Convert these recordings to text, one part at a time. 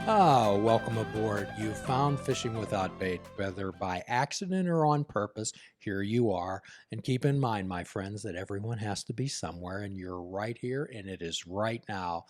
Oh, welcome aboard. You found Fishing Without Bait, whether by accident or on purpose. Here you are. And keep in mind, my friends, that everyone has to be somewhere, and you're right here, and it is right now.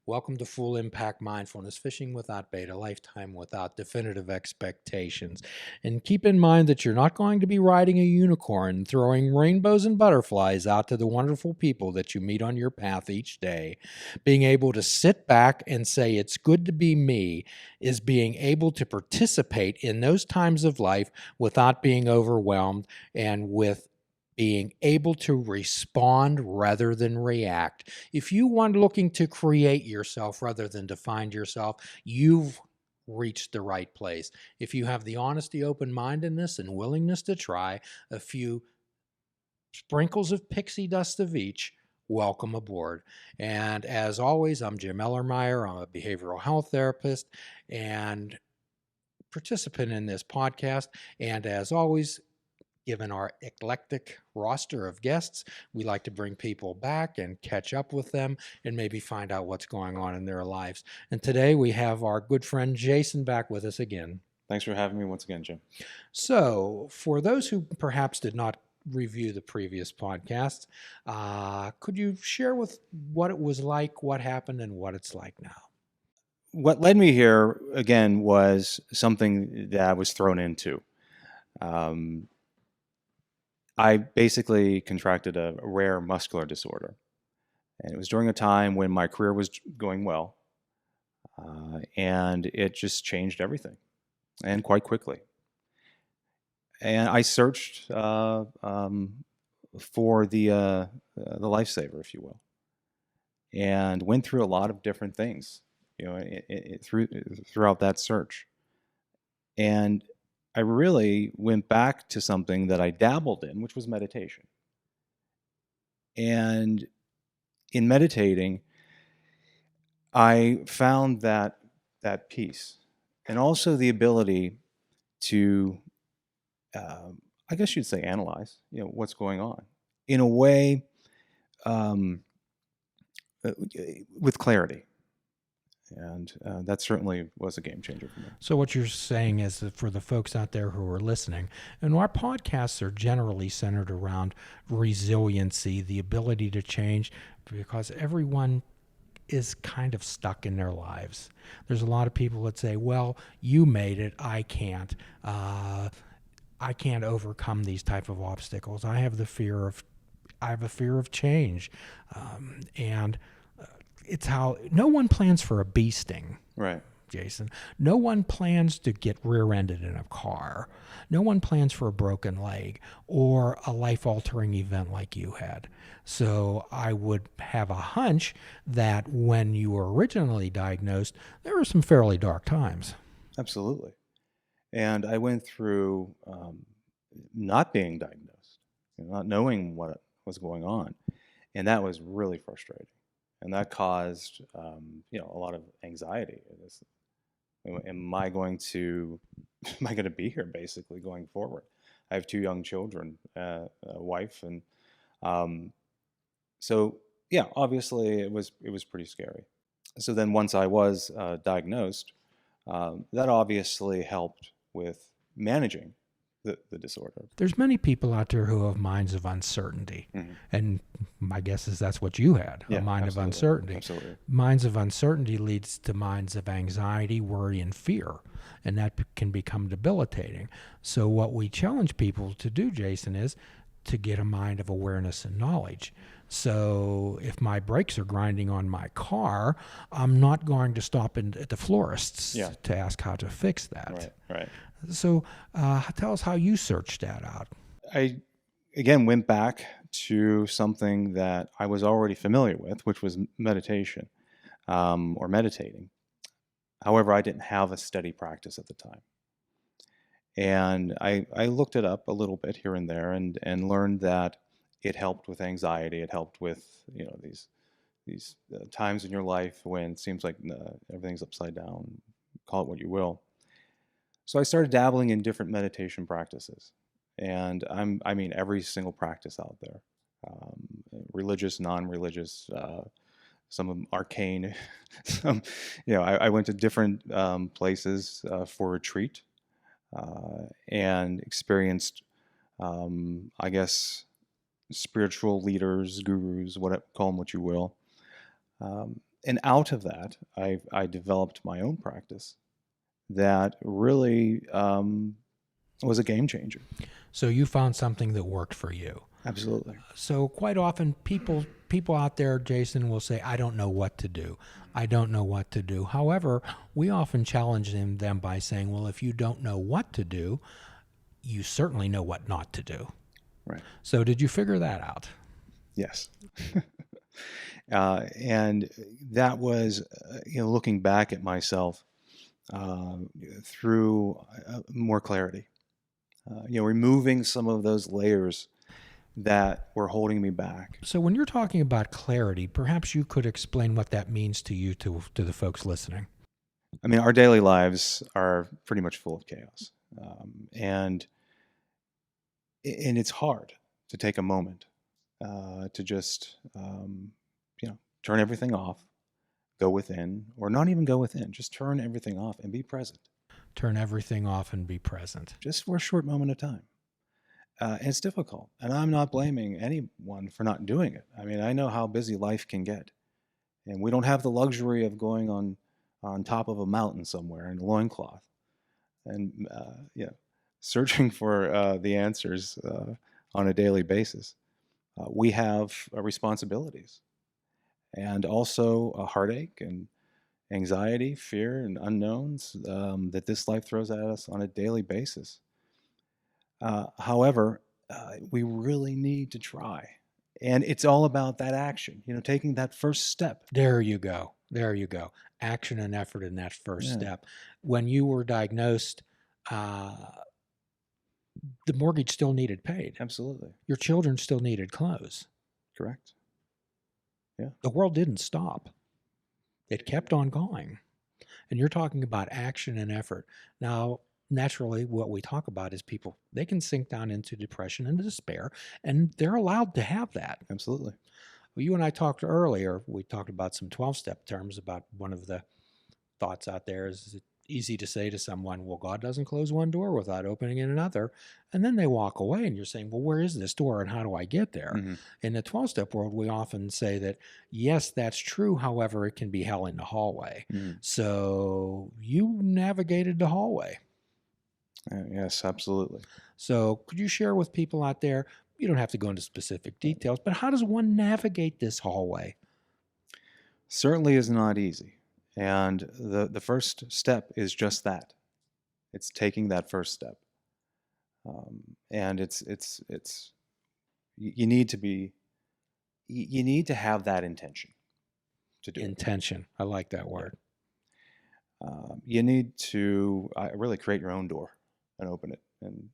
Welcome to Full Impact Mindfulness, Fishing Without Bait, a lifetime without definitive expectations. And keep in mind that you're not going to be riding a unicorn, throwing rainbows and butterflies out to the wonderful people that you meet on your path each day. Being able to sit back and say, it's good to be me, is being able to participate in those times of life without being overwhelmed and with being able to respond rather than react. If you want looking to create yourself rather than to find yourself, you've reached the right place. If you have the honesty, open-mindedness, and willingness to try a few sprinkles of pixie dust of each, welcome aboard. And as always, I'm Jim Ellermeyer. I'm a behavioral health therapist and participant in this podcast. And as always, given our eclectic roster of guests, we like to bring people back and catch up with them and maybe find out what's going on in their lives. And today we have our good friend Jason back with us again. Thanks for having me once again, Jim. So, for those who perhaps did not review the previous podcast, could you share with what it was like, what happened, and what it's like now? What led me here, again, was something that I was thrown into. I basically contracted a rare muscular disorder. And it was during a time when my career was going well. And it just changed everything, and quite quickly. And I searched for the lifesaver, if you will, and went through a lot of different things, throughout that search. And I really went back to something that I dabbled in, which was meditation. And in meditating, I found that peace, and also the ability to, I guess you'd say, analyze, what's going on in a way, with clarity. And that certainly was a game changer for me. So what you're saying is that for the folks out there who are listening, and our podcasts are generally centered around resiliency, the ability to change, because everyone is kind of stuck in their lives. There's a lot of people that say, well, you made it, I can't. I can't overcome these type of obstacles. I have a fear of change. And it's how no one plans for a bee sting. Right. Jason. No one plans to get rear-ended in a car. No one plans for a broken leg or a life-altering event like you had. So I would have a hunch that when you were originally diagnosed, there were some fairly dark times. Absolutely. And I went through not being diagnosed, not knowing what was going on. And that was really frustrating. And that caused, a lot of anxiety. Am I going to be here basically going forward? I have 2 young children, a wife, and so yeah, obviously it was pretty scary. So then once I was diagnosed, that obviously helped with managing the disorder. There's many people out there who have minds of uncertainty. Mm-hmm. And my guess is that's what you had, a mind of uncertainty. Absolutely. Minds of uncertainty leads to minds of anxiety, worry, and fear. And that can become debilitating. So what we challenge people to do, Jason, is to get a mind of awareness and knowledge. So if my brakes are grinding on my car, I'm not going to stop at the florist's to ask how to fix that. Right. So tell us how you searched that out. I, again, went back to something that I was already familiar with, which was meditation, or meditating. However, I didn't have a steady practice at the time. And I looked it up a little bit here and there and learned that it helped with anxiety. It helped with, these times in your life when it seems like everything's upside down, call it what you will. So I started dabbling in different meditation practices. And I mean, every single practice out there, religious, non-religious, some of them arcane. Some, I went to different places for retreat and experienced, I guess, spiritual leaders, gurus, whatever, call them what you will. And out of that, I developed my own practice that really was a game changer. So you found something that worked for you. Absolutely. So quite often people out there, Jason, will say, I don't know what to do. I don't know what to do. However, we often challenge them by saying, well, if you don't know what to do, you certainly know what not to do. Right. So did you figure that out? Yes. And that was, looking back at myself through more clarity, removing some of those layers that were holding me back. So when you're talking about clarity, perhaps you could explain what that means to you, to the folks listening. I mean, our daily lives are pretty much full of chaos. And it's hard to take a moment to just, turn everything off, go within, or not even go within, just turn everything off and be present. Turn everything off and be present. Just for a short moment of time. And it's difficult. And I'm not blaming anyone for not doing it. I mean, I know how busy life can get. And we don't have the luxury of going on top of a mountain somewhere in a loincloth and, searching for the answers on a daily basis. We have responsibilities and also a heartache and anxiety, fear, and unknowns that this life throws at us on a daily basis. However, we really need to try. And it's all about that action, taking that first step. There you go. Action and effort in that first step. When you were diagnosed, the mortgage still needed paid. Absolutely. Your children still needed clothes. Correct. Yeah. The world didn't stop. It kept on going. And you're talking about action and effort. Now, naturally, what we talk about is people, they can sink down into depression and despair, and they're allowed to have that. Absolutely. Well, you and I talked earlier, we talked about some 12-step terms. About one of the thoughts out there is it's easy to say to someone, well, God doesn't close one door without opening another. And then they walk away and you're saying, well, where is this door and how do I get there? Mm-hmm. In the 12-step world, we often say that, yes, that's true. However, it can be hell in the hallway. Mm-hmm. So you navigated the hallway. Yes, absolutely. So could you share with people out there, you don't have to go into specific details, but how does one navigate this hallway? Certainly is not easy. And the first step is just that. It's taking that first step. And it's you need to have that intention to do intention. I like that word. You need to really create your own door and open it. And,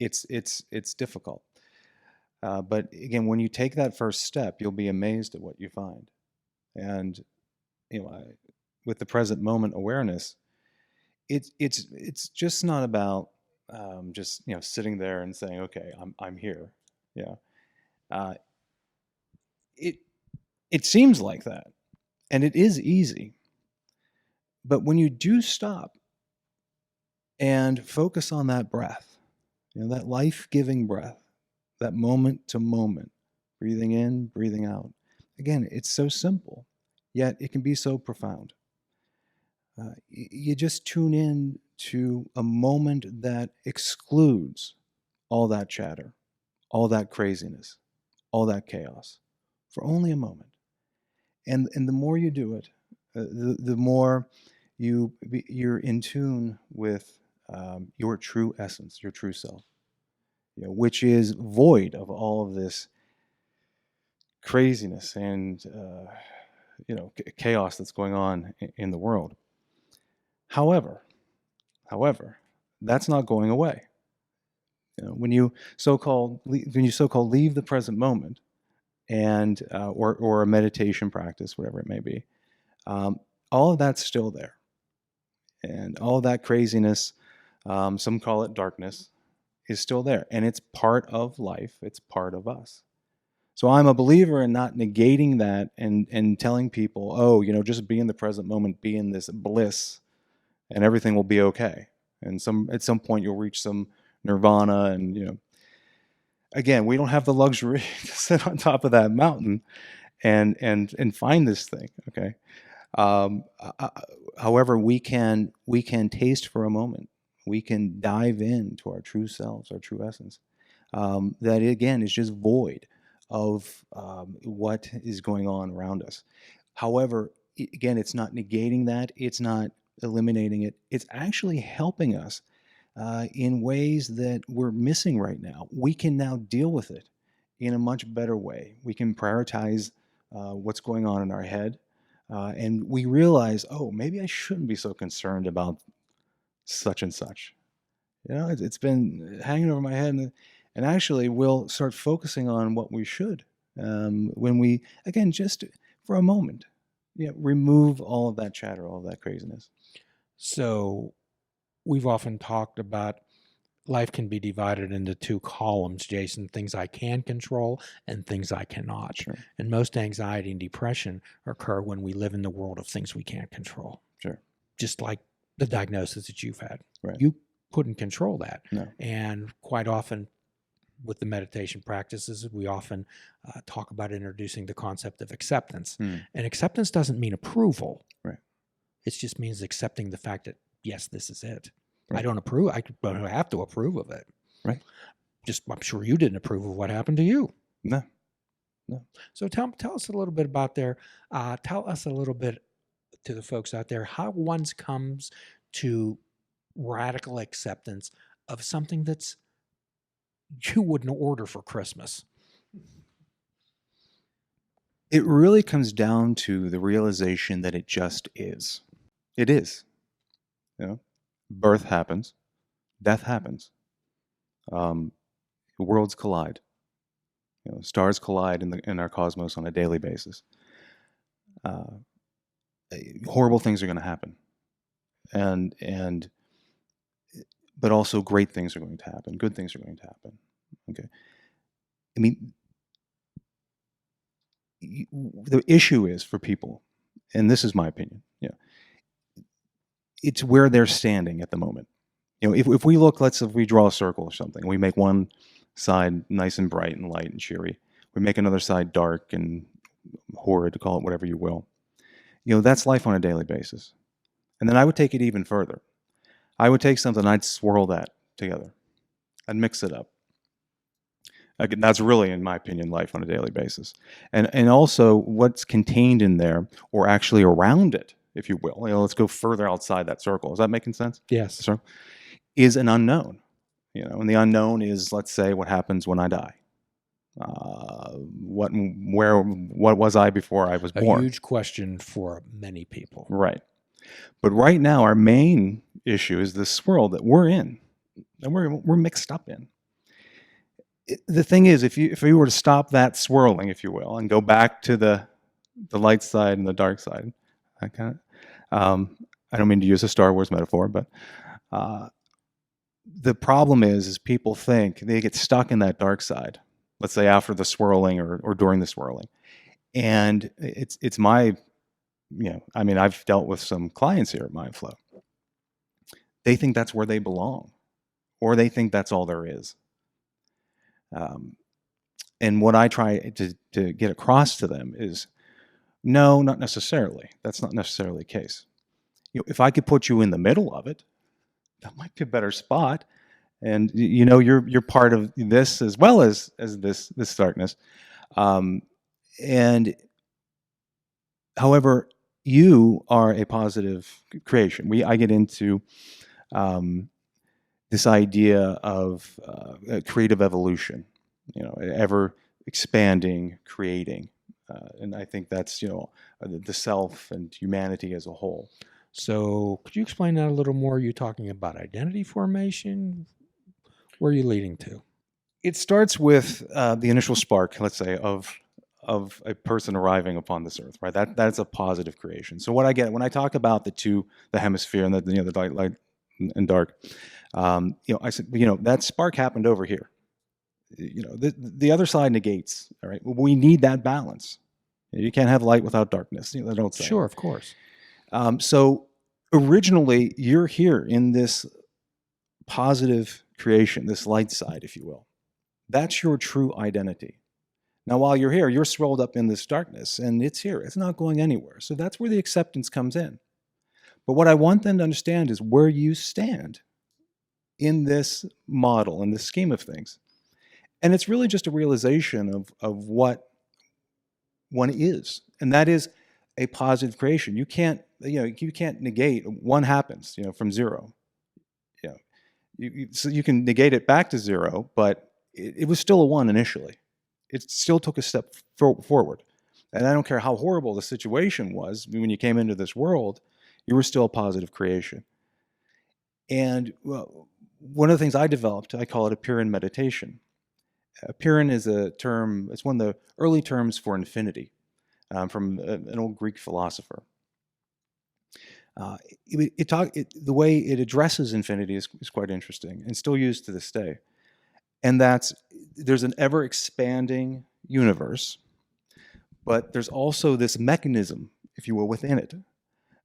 it's difficult. But again, when you take that first step, you'll be amazed at what you find. And, with the present moment awareness, it's just not about just sitting there and saying, okay, I'm here. Yeah. It seems like that, and it is easy. But when you do stop and focus on that breath, that life-giving breath, that moment to moment, breathing in, breathing out. Again, it's so simple, yet it can be so profound. You just tune in to a moment that excludes all that chatter, all that craziness, all that chaos, for only a moment. And the more you do it, the more you're in tune with your true essence, your true self, which is void of all of this craziness and chaos that's going on in the world. However, that's not going away. When you so-called leave the present moment, and or a meditation practice, whatever it may be, all of that's still there, and all of that craziness, some call it darkness, is still there, and it's part of life. It's part of us. So I'm a believer in not negating that and telling people, oh, just be in the present moment, be in this bliss, and everything will be okay. And at some point you'll reach some nirvana, and again, we don't have the luxury to sit on top of that mountain and find this thing. Okay. Um, uh, However, we can taste for a moment. We can dive into our true selves, our true essence. That again is just void of what is going on around us. However, again, it's not negating that. It's not eliminating it. It's actually helping us in ways that we're missing right now. We can now deal with it in a much better way. We can prioritize what's going on in our head. And we realize, oh, maybe I shouldn't be so concerned about such and such. It's been hanging over my head, and actually we'll start focusing on what we should when we, again, just for a moment, remove all of that chatter, all of that craziness. So we've often talked about life can be divided into two columns, Jason, things I can control and things I cannot. Sure. And most anxiety and depression occur when we live in the world of things we can't control. Sure. Just like the diagnosis that you've had. Right. You couldn't control that. No. And quite often with the meditation practices, we often talk about introducing the concept of acceptance. And acceptance doesn't mean approval. Right. It just means accepting the fact that, yes, this is it. Right. I don't approve. I don't have to approve of it. Right. Just, I'm sure you didn't approve of what happened to you. No. So tell us a little bit about tell us a little bit to the folks out there, how one comes to radical acceptance of something that's you wouldn't order for Christmas. It really comes down to the realization that it just is. It is. Birth happens, death happens. Worlds collide. Stars collide in our cosmos on a daily basis. Horrible things are going to happen, but also great things are going to happen. Good things are going to happen. Okay. I mean, the issue is for people, and this is my opinion. It's where they're standing at the moment. If we look, if we draw a circle or something, we make one side nice and bright and light and cheery. We make another side dark and horrid, call it whatever you will. That's life on a daily basis. And then I would take it even further. I would take something, I'd swirl that together. I'd mix it up. That's really, in my opinion, life on a daily basis. And also what's contained in there, or actually around it, if you will. Let's go further outside that circle. Is that making sense? Yes. So, is an unknown. And the unknown is, let's say, what happens when I die. What was I before I was born? A huge question for many people. Right. But right now, our main issue is this swirl that we're in, and we're mixed up in. The thing is, if you were to stop that swirling, if you will, and go back to the light side and the dark side, I don't mean to use a Star Wars metaphor, but the problem is people think they get stuck in that dark side, let's say after the swirling or during the swirling. And it's my, I've dealt with some clients here at Mindflow. They think that's where they belong, or they think that's all there is. And what I try to get across to them is, no, not necessarily. That's not necessarily the case. If I could put you in the middle of it, that might be a better spot. And you're part of this as well as this darkness. And however, you are a positive creation. I get into this idea of creative evolution. Ever expanding, creating. And I think that's, the self and humanity as a whole. So could you explain that a little more? Are you talking about identity formation? Where are you leading to? It starts with the initial spark, let's say, of a person arriving upon this earth, right? That's a positive creation. So what I get when I talk about the hemisphere and the light and dark, I said, that spark happened over here. The other side negates. All right, we need that balance. You can't have light without darkness. That old saying. Sure, of course. So originally, you're here in this positive creation, this light side, if you will. That's your true identity. Now, while you're here, you're swirled up in this darkness, and it's here. It's not going anywhere. So that's where the acceptance comes in. But what I want them to understand is where you stand in this model, in this scheme of things. And it's really just a realization of what one is. And that is a positive creation. You can't negate one happens, from zero. So you can negate it back to zero, but it was still a one initially. It still took a step forward. And I don't care how horrible the situation was when you came into this world, you were still a positive creation. And one of the things I developed, I call it Apeiron meditation. Apeiron is a term, it's one of the early terms for infinity from an old Greek philosopher. The way it addresses infinity is quite interesting and still used to this day. And there's an ever-expanding universe, but there's also this mechanism, if you will, within it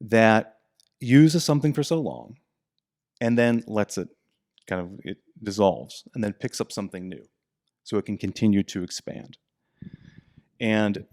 that uses something for so long and then lets it it dissolves and then picks up something new so it can continue to expand. And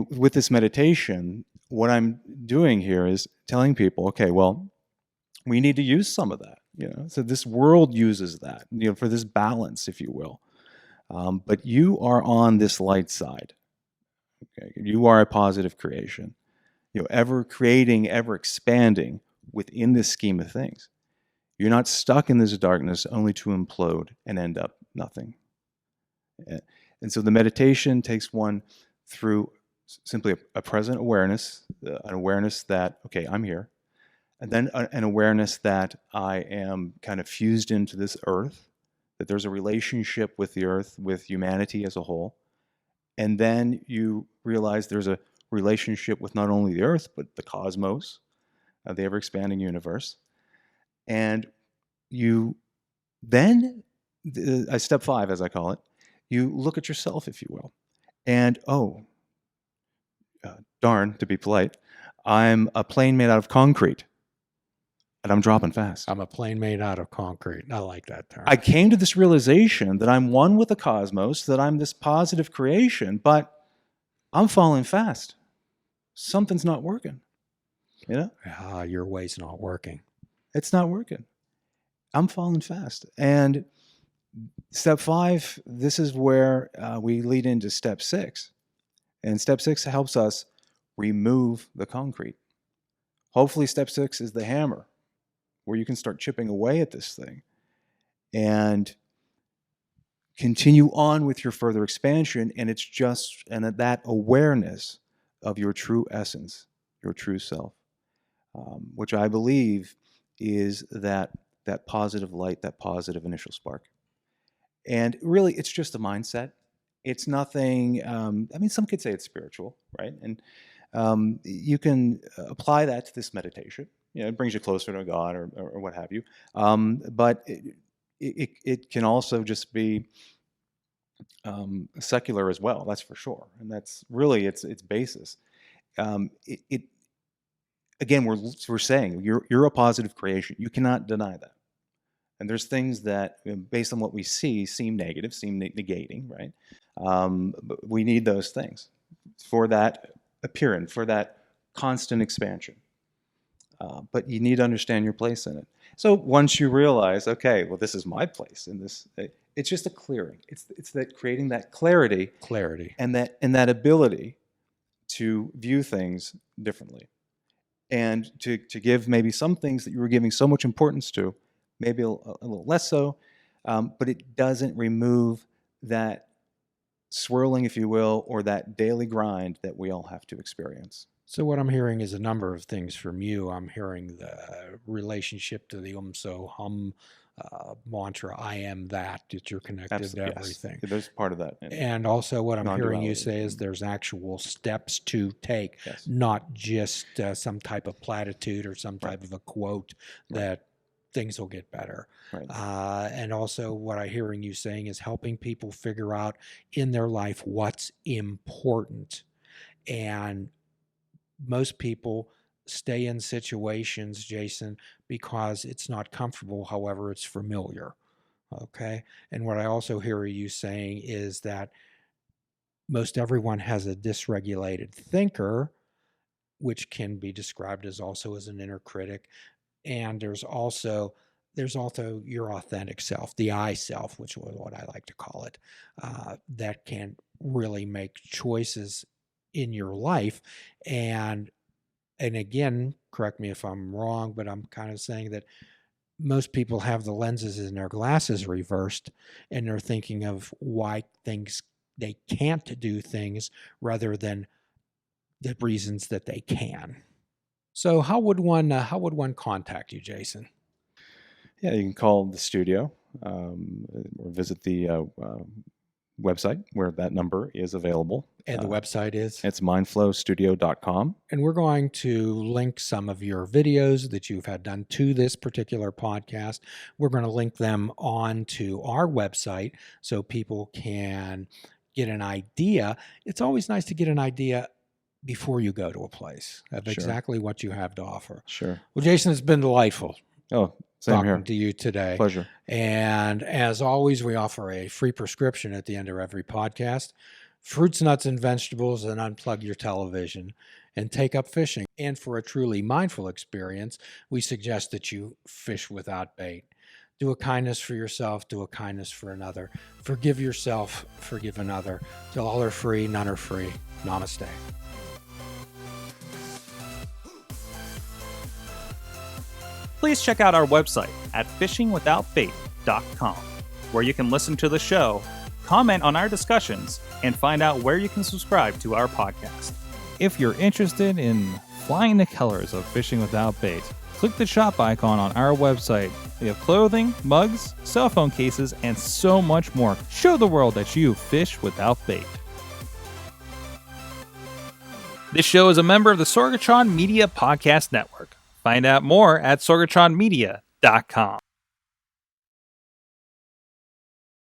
with this meditation, what I'm doing here is telling people, okay, well, we need to use some of that. So this world uses that, for this balance, if you will. But you are on this light side. Okay, you are a positive creation. Ever creating, ever expanding within this scheme of things. You're not stuck in this darkness only to implode and end up nothing. And so the meditation takes one through simply a present awareness, an awareness that, okay, I'm here. And then an awareness that I am kind of fused into this earth, that there's a relationship with the earth, with humanity as a whole. And then you realize there's a relationship with not only the earth, but the cosmos, the ever-expanding universe. And you then, step 5, as I call it, you look at yourself, if you will. And, darn, to be polite, I'm a plane made out of concrete. And I'm dropping fast. I'm a plane made out of concrete. I like that term. I came to this realization that I'm one with the cosmos, that I'm this positive creation, but I'm falling fast. Something's not working. Your way's not working. It's not working. I'm falling fast. And step 5, this is where we lead into step 6. And step 6 helps us remove the concrete. Hopefully step 6 is the hammer, where you can start chipping away at this thing and continue on with your further expansion. And it's just that awareness of your true essence, your true self, which I believe is that positive light, that positive initial spark. And really, it's just a mindset. It's nothing, some could say it's spiritual, right? And you can apply that to this meditation. It brings you closer to God or what have you. But it can also just be secular as well, that's for sure. And that's really its basis. Again, we're saying you're a positive creation. You cannot deny that. And there's things that, based on what we see, seem negative, seem negating, right? But we need those things for that appearance, for that constant expansion. But you need to understand your place in it. So once you realize, okay, well, this is my place in this, it's just a clearing. It's that creating that clarity, and that ability to view things differently, and to give maybe some things that you were giving so much importance to, maybe a little less so, but it doesn't remove that swirling, if you will, or that daily grind that we all have to experience. So what I'm hearing is a number of things from you. I'm hearing the relationship to the so hum mantra, I am that you're connected to everything. Yes. There's part of that. And also what I'm hearing you say is there's actual steps to take, not just some type of platitude or some type of a quote that things will get better. Right. And also what I'm hearing you saying is helping people figure out in their life what's important. And most people stay in situations, Jason, because it's not comfortable. However, it's familiar. Okay. And what I also hear you saying is that most everyone has a dysregulated thinker, which can be described as also as an inner critic. And there's also your authentic self, the I self, which is what I like to call it, that can really make choices in your life. And again, correct me if I'm wrong, but I'm kind of saying that most people have the lenses in their glasses reversed, and they're thinking of why they can't do things rather than the reasons that they can. So how would one contact you, Jason? Yeah, you can call the studio or visit the website where that number is available. And the website is? It's mindflowstudio.com. And we're going to link some of your videos that you've had done to this particular podcast. We're going to link them on to our website so people can get an idea. It's always nice to get an idea before you go to a place of exactly what you have to offer. Sure. Well, Jason, it's been delightful. Oh, same talking here. to you today. Pleasure. And as always, we offer a free prescription at the end of every podcast. Fruits, nuts, and vegetables, and unplug your television and take up fishing. And for a truly mindful experience, we suggest that you fish without bait. Do a kindness for yourself, do a kindness for another. Forgive yourself, forgive another. Till all are free, none are free. Namaste. Please check out our website at fishingwithoutbait.com, where you can listen to the show, comment on our discussions, and find out where you can subscribe to our podcast. If you're interested in flying the colors of Fishing Without Bait, click the shop icon on our website. We have clothing, mugs, cell phone cases, and so much more. Show the world that you fish without bait. This show is a member of the Sorgatron Media Podcast Network. Find out more at sorgatronmedia.com.